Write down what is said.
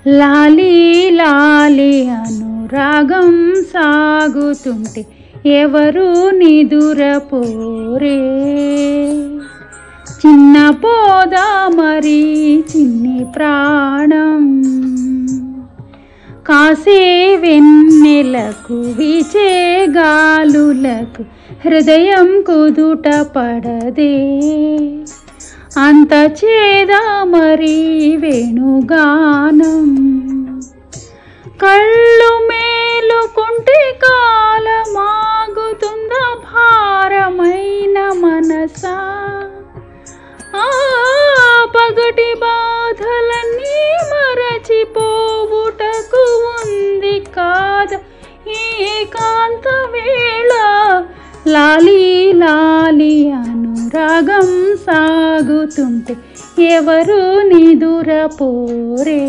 లాలి లాలి అనురాగం సాగుతుంటే ఎవరు నిదురపోరే. చిన్న పోదా మరి చిన్ని ప్రాణం, కాసే వెన్నెలకు వీచే గాలులకు హృదయం కుదుట పడదే. అంత చేదా మరి వేణుగానం, కళ్ళు మేలుకుంటే కాలమాగుతుందా భారమైన మనసా. పగటి బాధలన్నీ మరచిపోవుటకు ఉంది కాద ఏకాంత వేళ. లాలి లాలి అనురాగం సాగుతుంటే ఎవరు నిదురపోరే.